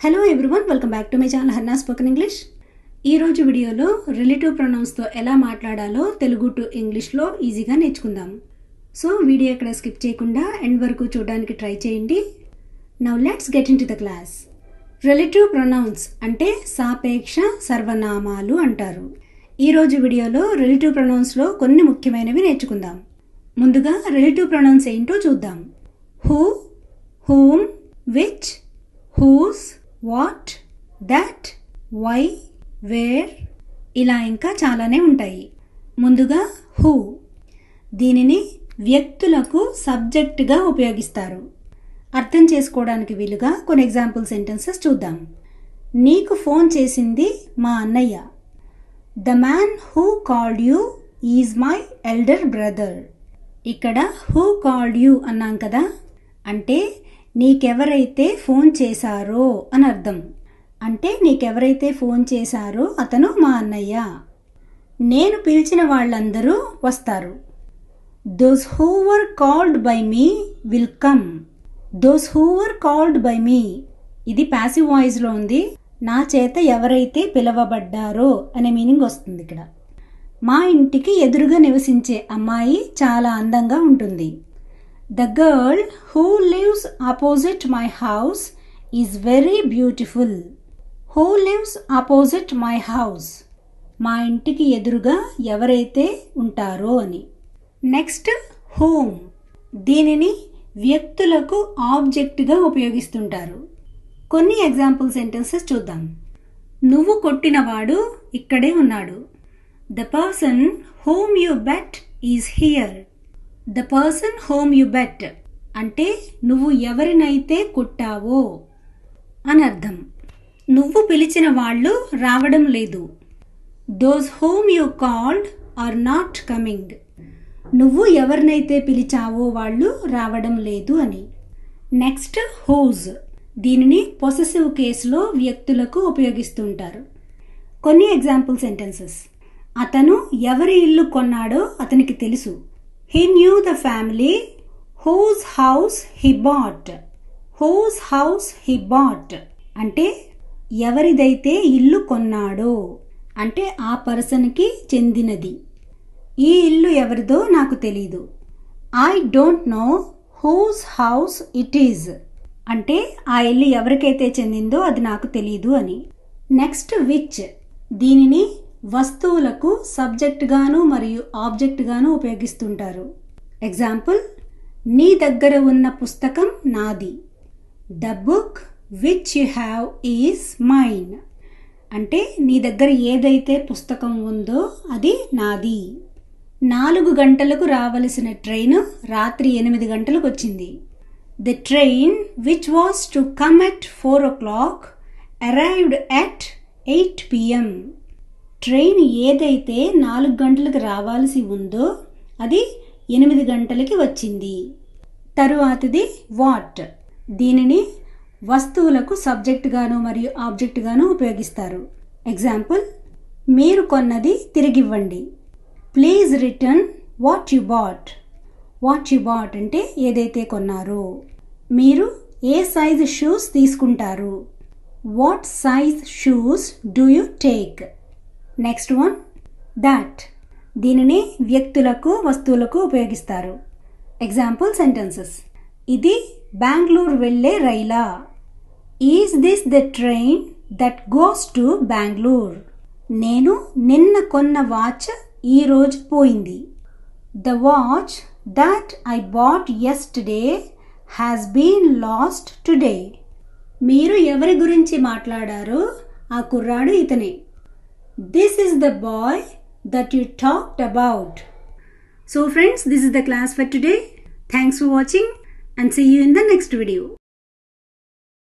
Hello everyone, welcome back to my channel Hannah spoken English. ఈరోజు వీడియోలో relative ప్రొనౌన్స్తో ఎలా మాట్లాడాలో తెలుగు టు ఇంగ్లీష్లో ఈజీగా నేర్చుకుందాం. సో వీడియో ఇక్కడ స్కిప్ చేయకుండా ఎండ్ వరకు చూడడానికి ట్రై చేయండి. Now let's get in to the class. Relative pronounce అంటే సాపేక్ష సర్వనామాలు అంటారు. ఈరోజు వీడియోలో రిలేటివ్ ప్రొనౌన్స్లో కొన్ని ముఖ్యమైనవి నేర్చుకుందాం. ముందుగా రిలేటివ్ ప్రొనౌన్స్ ఏంటో చూద్దాం. Who, whom, which, whose, what, that, why, where, ఇలా ఇంకా చాలానే ఉంటాయి. ముందుగా హూ, దీనిని వ్యక్తులకు సబ్జెక్టుగా ఉపయోగిస్తారు. అర్థం చేసుకోవడానికి వీలుగా కొన్ని ఎగ్జాంపుల్ సెంటెన్సెస్ చూద్దాం. నీకు ఫోన్ చేసింది మా అన్నయ్య. The man who called you is my elder brother. ఇక్కడ హూ కాల్డ్ యూ అన్నాం కదా, అంటే నీకెవరైతే ఫోన్ చేశారో అని అర్థం. అంటే నీకెవరైతే ఫోన్ చేశారో అతను మా అన్నయ్య. నేను పిలిచిన వాళ్ళందరూ వస్తారు. Those who were called by me will come. Those who were called by me, ఇది ప్యాసివ్ వాయిస్లో ఉంది. నా చేత ఎవరైతే పిలవబడ్డారో అనే మీనింగ్ వస్తుంది ఇక్కడ. మా ఇంటికి ఎదురుగా నివసించే అమ్మాయి చాలా అందంగా ఉంటుంది. The girl who lives opposite my house is very beautiful. Who lives opposite my house? మా ఇంటికి ఎదురుగా ఎవరైతే ఉంటారో అని. నెక్స్ట్ హోమ్, దీనిని వ్యక్తులకు ఆబ్జెక్ట్గా ఉపయోగిస్తుంటారు. కొన్ని ఎగ్జాంపుల్ సెంటెన్సెస్ చూద్దాం. నువ్వు కొట్టినవాడు ఇక్కడే ఉన్నాడు. The person whom you bet is here. The person whom you bet అంటే నువ్వు ఎవరినైతే కొట్టావో అని అర్థం. నువ్వు పిలిచిన వాళ్ళు రావడం లేదు. Those whom you called are not coming. నువ్వు ఎవరినైతే పిలిచావో వాళ్ళు రావడం లేదు అని. నెక్స్ట్ హూజ్, దీనిని పొసెసివ్ కేసులో వ్యక్తులకు ఉపయోగిస్తుంటారు. కొన్ని ఎగ్జాంపుల్ సెంటెన్సెస్. అతను ఎవరి ఇల్లు కొన్నాడో అతనికి తెలుసు. He knew the family whose house he bought. Whose house he bought అంటే ఎవరిదైతే ఇల్లు కొన్నాడో అంటే ఆ పర్సన్కి చెందినది. ఈ ఇల్లు ఎవరిదో నాకు తెలీదు. I don't know whose house it is అంటే ఆ ఇల్లు ఎవరికైతే చెందిందో అది నాకు తెలీదు అని. నెక్స్ట్ విచ్, దీనిని వస్తువులకు సబ్జెక్ట్గాను మరియు ఆబ్జెక్ట్గాను ఉపయోగిస్తుంటారు. ఎగ్జాంపుల్, నీ దగ్గర ఉన్న పుస్తకం నాది. The book which you have is mine అంటే నీ దగ్గర ఏదైతే పుస్తకం ఉందో అది నాది. 4 గంటలకు రావలసిన ట్రైన్ రాత్రి 8 గంటలకు వచ్చింది. The train which was to come at 4 o'clock arrived at 8 PM. Train ఏదైతే 4 గంటలకు రావాల్సి ఉందో అది 8 గంటలకి వచ్చింది. తరువాతది వాట్, దీనిని వస్తువులకు సబ్జెక్ట్గాను మరియు ఆబ్జెక్ట్గాను ఉపయోగిస్తారు. ఎగ్జాంపుల్, మీరు కొన్నది తిరిగివ్వండి. Please return what you bought. What you bought అంటే ఏదైతే కొన్నారో. మీరు ఏ సైజ్ షూస్ తీసుకుంటారు. What size shoes do you take. Next one that, దీనిని వ్యక్తులకు వస్తువులకు ఉపయోగిస్తారు. Example sentences. ఇది బెంగళూరు వెళ్ళే రైలా. Is this the train that goes to Bengaluru. నేను నిన్న కొన్న వాచ్ ఈరోజు పోయింది. The watch that I bought yesterday has been lost today. మీరు ఎవరి గురించి మాట్లాడారో ఆ కుర్రాడు ఇతనే. This is the boy that you talked about. So friends, this is the class for today. Thanks for watching and see you in the next video.